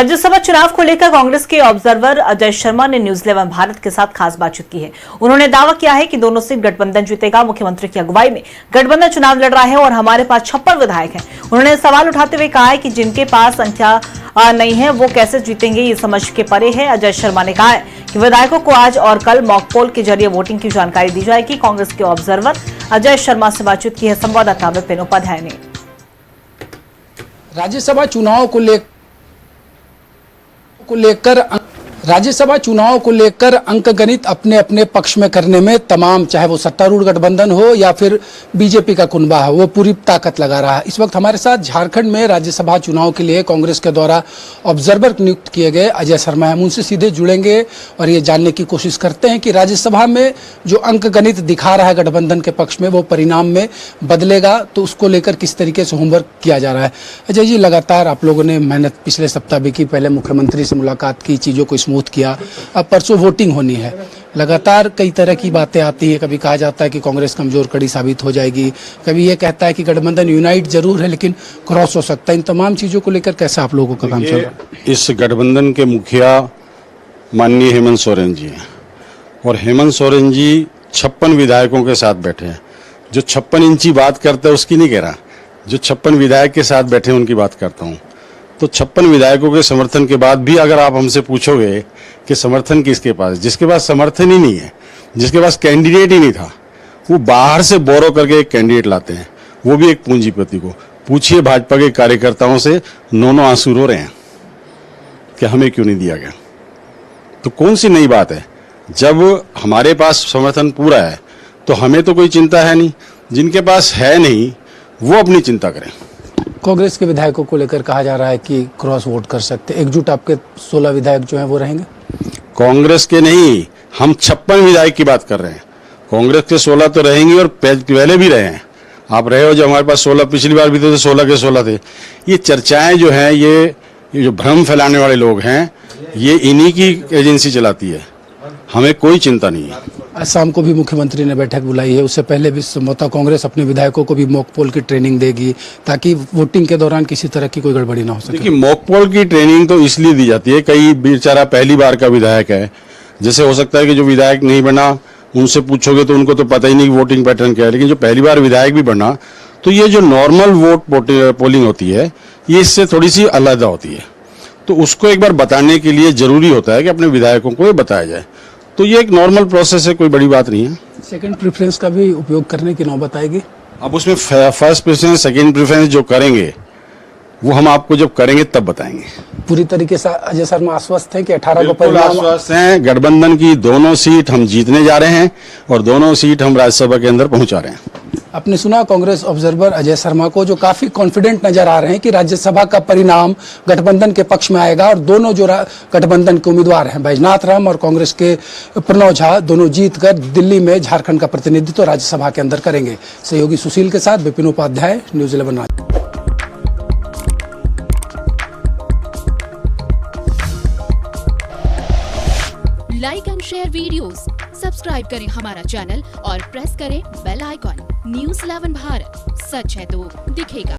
राज्यसभा चुनाव को लेकर कांग्रेस के ऑब्जर्वर अजय शर्मा ने न्यूज 11 भारत के साथ खास बातचीत की है। उन्होंने दावा किया है कि दोनों सीट गठबंधन जीतेगा। मुख्यमंत्री की अगुवाई में गठबंधन चुनाव लड़ रहा है और हमारे पास 56 विधायक हैं। उन्होंने सवाल उठाते हुए कहा है कि जिनके पास संख्या नहीं है वो कैसे जीतेंगे, ये समझ के परे है। अजय शर्मा ने कहा है कि विधायकों को आज और कल मॉक पोल के जरिए वोटिंग की जानकारी दी जाएगी। कांग्रेस के ऑब्जर्वर अजय शर्मा से बातचीत की है संवाददाता विपिन उपाध्याय ने। राज्यसभा चुनाव को लेकर अंकगणित अपने अपने पक्ष में करने में तमाम, चाहे वो सत्तारूढ़ गठबंधन हो या फिर बीजेपी का कुनबा हो, वो पूरी ताकत लगा रहा है। इस वक्त हमारे साथ झारखंड में राज्यसभा चुनाव के लिए कांग्रेस के द्वारा ऑब्जर्वर नियुक्त किए गए अजय शर्मा हैं। हम उनसे सीधे जुड़ेंगे और ये जानने की कोशिश करते हैं कि राज्यसभा में जो अंकगणित दिखा रहा है गठबंधन के पक्ष में, वो परिणाम में बदलेगा तो उसको लेकर किस तरीके से होमवर्क किया जा रहा है। अजय जी, लगातार आप लोगों ने मेहनत पिछले सप्ताह भी की, पहले मुख्यमंत्री से मुलाकात की, चीज़ों को स्मूथ किया, अब परसों वोटिंग होनी है। लगातार कई तरह की बातें आती है, कभी कहा जाता है कि कांग्रेस कमजोर कड़ी साबित हो जाएगी, कभी ये कहता है कि गठबंधन यूनाइट जरूर है लेकिन क्रॉस हो सकता है। इन तमाम चीजों को लेकर कैसे आप लोगों का काम चल रहा है? इस गठबंधन के मुखिया माननीय हेमंत सोरेन जी हैं और हेमंत सोरेन जी 56 विधायकों के साथ बैठे हैं। जो 56 इंची बात करते हैं उसकी नहीं कह रहा, जो 56 विधायक के साथ बैठे हैं उनकी बात करता हूँ। तो 56 विधायकों के समर्थन के बाद भी अगर आप हमसे पूछोगे कि समर्थन किसके पास, जिसके पास समर्थन ही नहीं है, जिसके पास कैंडिडेट ही नहीं था, वो बाहर से बोरो करके एक कैंडिडेट लाते हैं, वो भी एक पूंजीपति को। पूछिए भाजपा के कार्यकर्ताओं से, नौ आंसू रो रहे हैं कि हमें क्यों नहीं दिया गया। तो कौन सी नई बात है? जब हमारे पास समर्थन पूरा है तो हमें तो कोई चिंता है नहीं, जिनके पास है नहीं वो अपनी चिंता करें। कांग्रेस के विधायकों को लेकर कहा जा रहा है कि क्रॉस वोट कर सकते, एकजुट आपके 16 विधायक जो हैं वो रहेंगे? कांग्रेस के नहीं, हम 56 विधायक की बात कर रहे हैं। कांग्रेस के 16 तो रहेंगे और पहले भी रहे हैं। आप रहे हो, जब हमारे पास 16 पिछली बार भी थे तो 16 के 16 थे। ये चर्चाएं जो हैं, ये जो भ्रम फैलाने वाले लोग हैं, ये इन्हीं की एजेंसी चलाती है, हमें कोई चिंता नहीं है। आज शाम को भी मुख्यमंत्री ने बैठक बुलाई है, उससे पहले भी संभवतः कांग्रेस अपने विधायकों को भी मॉक पोल की ट्रेनिंग देगी ताकि वोटिंग के दौरान किसी तरह की कोई गड़बड़ी ना हो सके। देखिए, मॉक पोल की ट्रेनिंग तो इसलिए दी जाती है, कई बेचारा पहली बार का विधायक है, जैसे हो सकता है कि जो विधायक नहीं बना उनसे पूछोगे तो उनको तो पता ही नहीं वोटिंग पैटर्न क्या है, लेकिन जो पहली बार विधायक भी बना तो ये जो नॉर्मल पोलिंग होती है ये इससे थोड़ी सी अलग होती है। तो उसको एक बार बताने के लिए जरूरी होता है कि अपने विधायकों को ये बताया जाए। तो ये एक नॉर्मल प्रोसेस है, कोई बड़ी बात नहीं है। सेकंड प्रेफरेंस का भी उपयोग करने की नौबत आएगी? अब उसमें फर्स्ट प्रेफरेंस सेकंड प्रेफरेंस जो करेंगे वो हम आपको जब करेंगे तब बताएंगे। पूरी तरीके से अजय शर्मा आश्वस्त हैं कि 18 को परिणाम आश्वस्त हैं। गठबंधन की दोनों सीट हम जीतने जा रहे हैं और दोनों सीट हम राज्यसभा के अंदर पहुंचा रहे हैं। आपने सुना कांग्रेस ऑब्जर्वर अजय शर्मा को, जो काफी कॉन्फिडेंट नजर आ रहे हैं कि राज्यसभा का परिणाम गठबंधन के पक्ष में आएगा और दोनों जो गठबंधन के उम्मीदवार हैं बैजनाथ राम और कांग्रेस के प्रणव झा, दोनों जीतकर दिल्ली में झारखंड का प्रतिनिधित्व राज्यसभा के अंदर करेंगे। सहयोगी सुशील के साथ Vipin Upadhyay, news 11। Like and share videos, subscribe करें हमारा चैनल और प्रेस करें बेल आइकॉन। न्यूज़ 11 भारत, सच है तो दिखेगा।